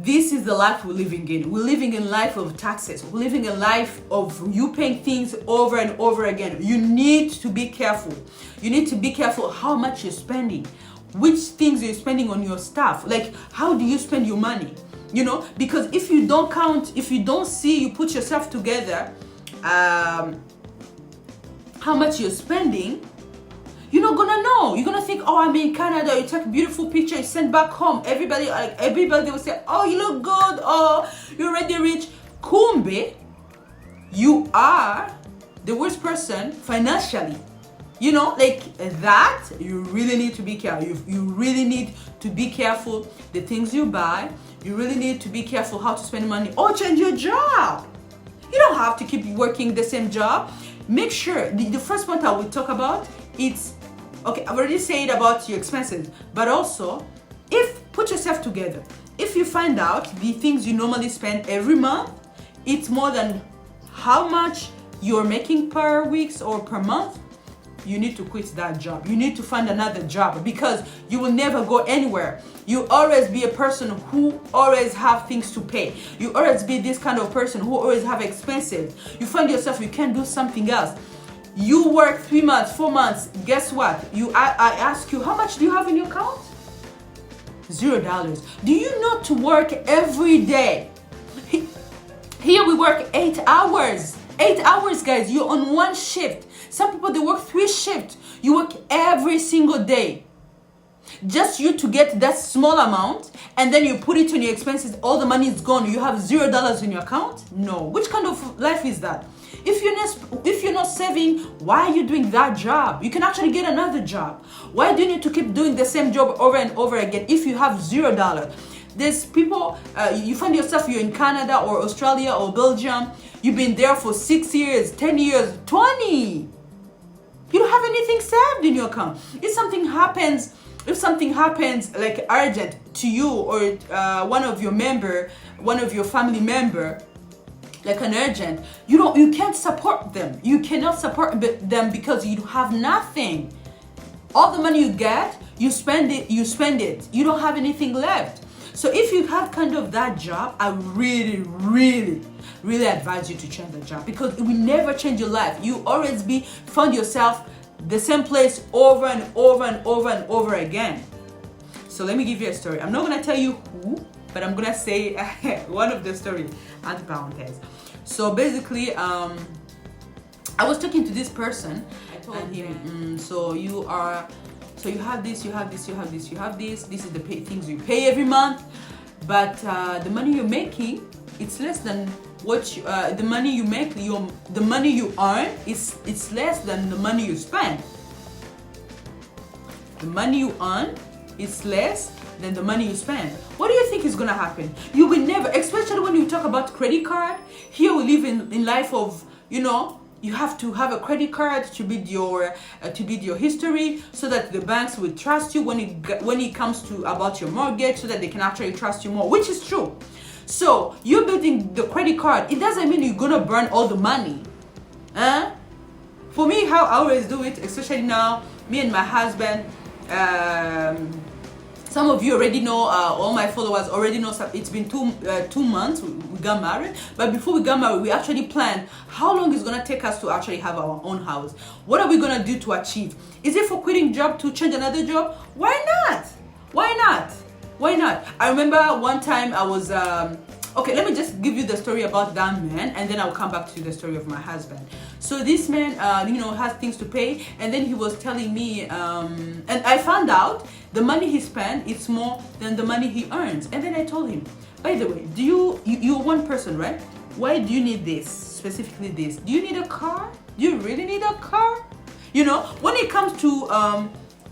this is the life we're living in. We're living in life of taxes. We're living a life of you paying things over and over again. You need to be careful. You need to be careful how much you're spending, which things you're spending on your stuff. Like, how do you spend your money? You know, because if you don't count, if you don't see, you put yourself together, how much you're spending, you're not gonna know. You're gonna think, oh, I'm in Canada. You take a beautiful picture, you send back home. Everybody will say, oh, you look good. Oh, you're already rich. Kumbe, you are the worst person financially. You know, like that. You really need to be careful. You really need to be careful the things you buy. You really need to be careful how to spend money or change your job. You don't have to keep working the same job. Make sure the first point I will talk about, it's okay, I've already said about your expenses, but also put yourself together. If you find out the things you normally spend every month, it's more than how much you're making per week or per month, you need to quit that job. You need to find another job because you will never go anywhere. You always be a person who always have things to pay. You always be this kind of person who always have expenses. You find yourself, you can't do something else. You work 3 months, 4 months. Guess what? I ask you, how much do you have in your account? $0. Do you know to work every day? Here we work 8 hours. 8 hours, guys. You're on one shift. Some people, they work 3 shifts. You work every single day. Just you to get that small amount, and then you put it on your expenses. All the money is gone. You have $0 in your account? No. Which kind of life is that? If you're not saving, why are you doing that job? You can actually get another job. Why do you need to keep doing the same job over and over again if you have $0? There's people, you find yourself, you're in Canada or Australia or Belgium. You've been there for 6 years, 10 years, 20. You don't have anything saved in your account. If something happens like urgent to you or one of your family member, like an urgent, you can't support them. You cannot support them because you have nothing. All the money you get, you spend it. You don't have anything left. So if you have kind of that job, I really, really, really advise you to change the job because it will never change your life. You always find yourself the same place over and over and over and over again. So let me give you a story. I'm not gonna tell you who, but I'm gonna say one of the stories at parenthèse. So basically, I was talking to this person. I told him, so you have this, you have this, you have this, you have this. This is the things you pay every month, but the money you're making, it's less than what the money you make. The money you earn it's less than the money you spend. The money you earn is less than the money you spend. What do you think is gonna happen? You will never, especially when you talk about credit card. Here we live in life of, you have to have a credit card to build your history so that the banks will trust you when it comes to about your mortgage, so that they can actually trust you more, which is true. So you're building the credit card. It doesn't mean you're gonna burn all the money. For me, how I always do it, especially now, me and my husband, some of you already know, all my followers already know, it's been 2 months we got married. But before we got married, we actually planned how long it's gonna take us to actually have our own house. What are we gonna do to achieve? Is it for quitting job to change another job? Why not? Why not? Why not? I remember one time I was, okay, let me just give you the story about that man, and then I'll come back to the story of my husband. So this man, has things to pay, and then he was telling me, and I found out the money he spent is more than the money he earns. And then I told him, by the way, you're one person, right? Why do you need this, specifically this? Do you need a car? Do you really need a car? When it comes to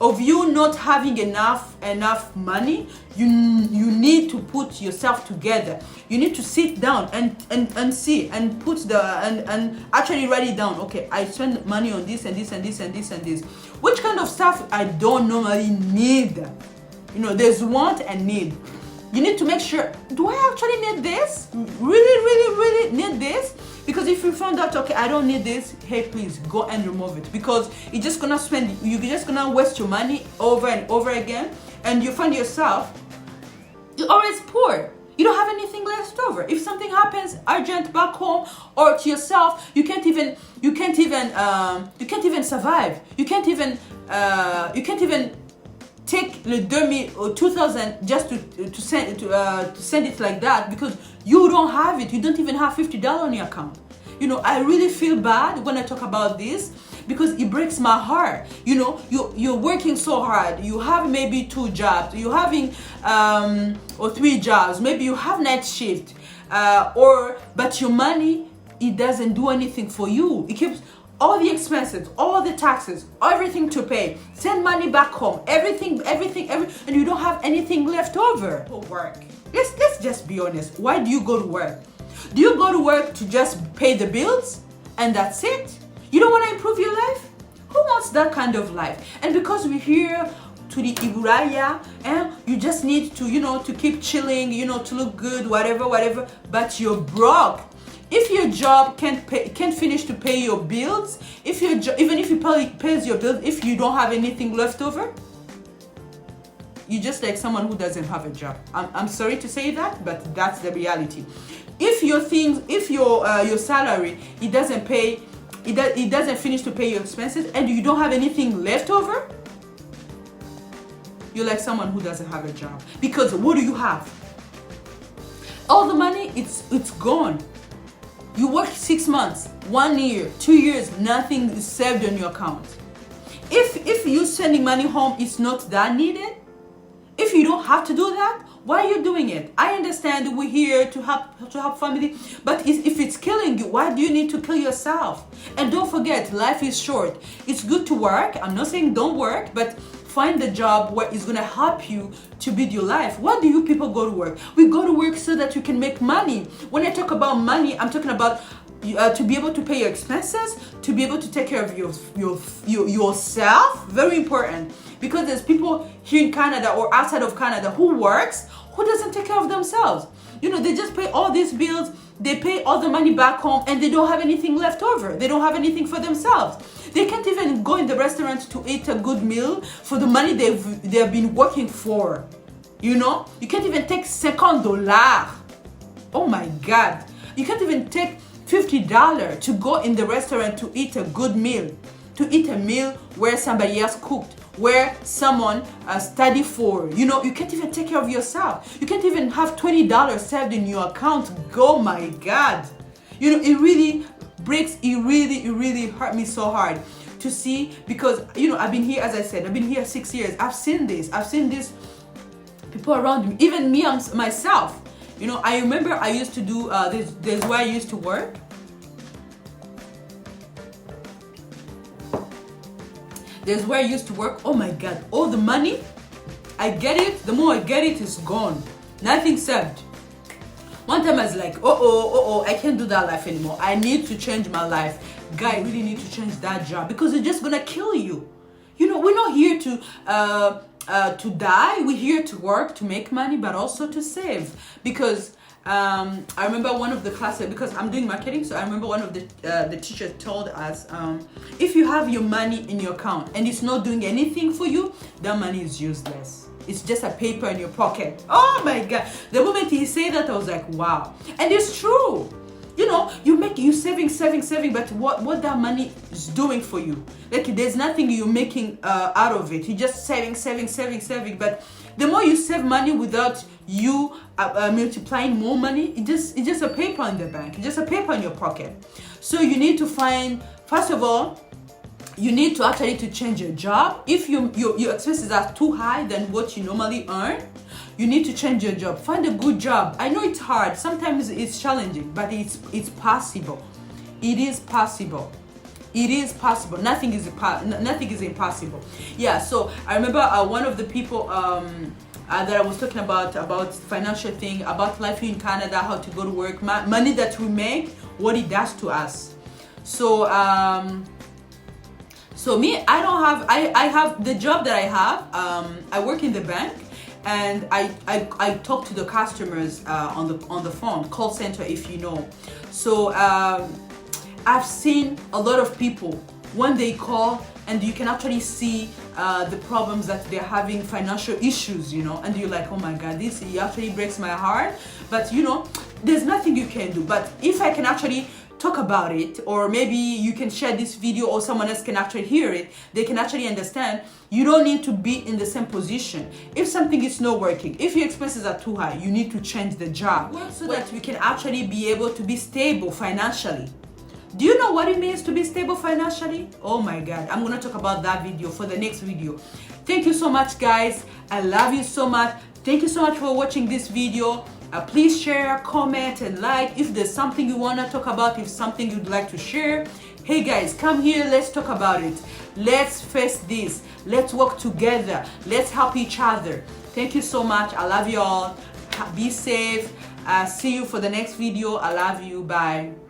of you not having enough money, you need to put yourself together. You need to sit down and see and put and actually write it down. Okay, I spend money on this and this and this and this and this. Which kind of stuff I don't normally need? There's want and need. You need to make sure, do I actually need this? Really need this? Because if you found out, okay, I don't need this, hey, please go and remove it, because you're just gonna waste your money over and over again, and you find yourself, you're always poor. You don't have over. If something happens urgent back home or to yourself, you can't even survive. You can't even take the 2000 or 2000 just to send it like that, because you don't have it. You don't even have $50 on your account. You know, I really feel bad when I talk about this, because it breaks my heart. You know, you're working so hard. You have maybe 2 jobs. You're having or 3 jobs. Maybe you have night shift, but your money, it doesn't do anything for you. It keeps all the expenses, all the taxes, everything to pay. Send money back home. Everything, and you don't have anything left over for work. Let's just be honest. Why do you go to work? Do you go to work to just pay the bills and that's it? You don't want to improve your life? Who wants that kind of life? And because we're here to the Iburaya, and you just need to, to keep chilling, to look good, whatever, but you're broke. If your job can't finish to pay your bills, even if it pays your bills, if you don't have anything left over, you're just like someone who doesn't have a job. I'm sorry to say that, but that's the reality. If your salary, it doesn't finish to pay your expenses, and you don't have anything left over, you're like someone who doesn't have a job. Because what do you have? All the money, it's gone. You work 6 months, 1 year, 2 years, nothing is saved on your account. If you sending money home, it's not that needed. If you don't have to do that, why are you doing it? I understand we're here to help family, but if it's killing you, why do you need to kill yourself? And don't forget, life is short. It's good to work. I'm not saying don't work, but find the job where it's gonna help you to build your life. Why do you people go to work? We go to work so that you can make money. When I talk about money, I'm talking about to be able to pay your expenses, to be able to take care of yourself. Very important, because there's people here in Canada or outside of Canada who works, who doesn't take care of themselves. They just pay all these bills, they pay all the money back home, and they don't have anything left over. They don't have anything for themselves. They can't even go in the restaurant to eat a good meal for the money they've been working for. You can't even take $50. Oh my God. You can't even take $50 to go in the restaurant to eat a good meal, to eat a meal where somebody else cooked, where someone studied for. You can't even take care of yourself. You can't even have $20 saved in your account. Oh my God. It really breaks, it really hurt me so hard to see, because I've been here, as I said, I've been here 6 years. I've seen this people around me, even me myself. I remember I used to do there's where I used to work. There's where I used to work. Oh my God, all the money I get it, the more I get it, it's gone. Nothing saved. One time I was like, I can't do that life anymore. I need to change my life. Guy, I really need to change that job, because it's just gonna kill you. We're not here to die. We're here to work, to make money, but also to save. Because I remember one of the classes, because I'm doing marketing, so I remember one of the teachers told us, if you have your money in your account and it's not doing anything for you, that money is useless. It's just a paper in your pocket. Oh my God. The moment he said that, I was like, wow. And it's true. You saving, but what that money is doing for you? Like, there's nothing you're making out of it. You're just saving. But the more you save money without you multiplying more money, it's just a paper in the bank. It's just a paper in your pocket. So you need to find, first of all, you need to actually to change your job. If your expenses are too high than what you normally earn, you need to change your job. Find a good job. I know it's hard. Sometimes it's challenging, but it's possible. It is possible. It is possible. Nothing is impossible. Yeah. So I remember one of the people that I was talking about financial thing, about life in Canada, how to go to work, money that we make, what it does to us. So me, I have the job that I have. I work in the bank, and I talk to the customers on the phone, call center, if you know. So I've seen a lot of people when they call, and you can actually see the problems that they're having, financial issues, and you're like, oh my God, this actually breaks my heart. But there's nothing you can do. But if I can actually talk about it, or maybe you can share this video or someone else can actually hear it, they can actually understand. You don't need to be in the same position. If something is not working, if your expenses are too high, you need to change the job so that you can actually be able to be stable financially. Do you know what it means to be stable financially? Oh my God, I'm gonna talk about that video for the next video. Thank you so much, guys. I love you so much. Thank you so much for watching this video. Please share, comment, and like if there's something you want to talk about, if something you'd like to share. Hey guys, come here, let's talk about it. Let's face this. Let's work together. Let's help each other. Thank you so much. I love you all. Be safe. See you for the next video. I love you. Bye.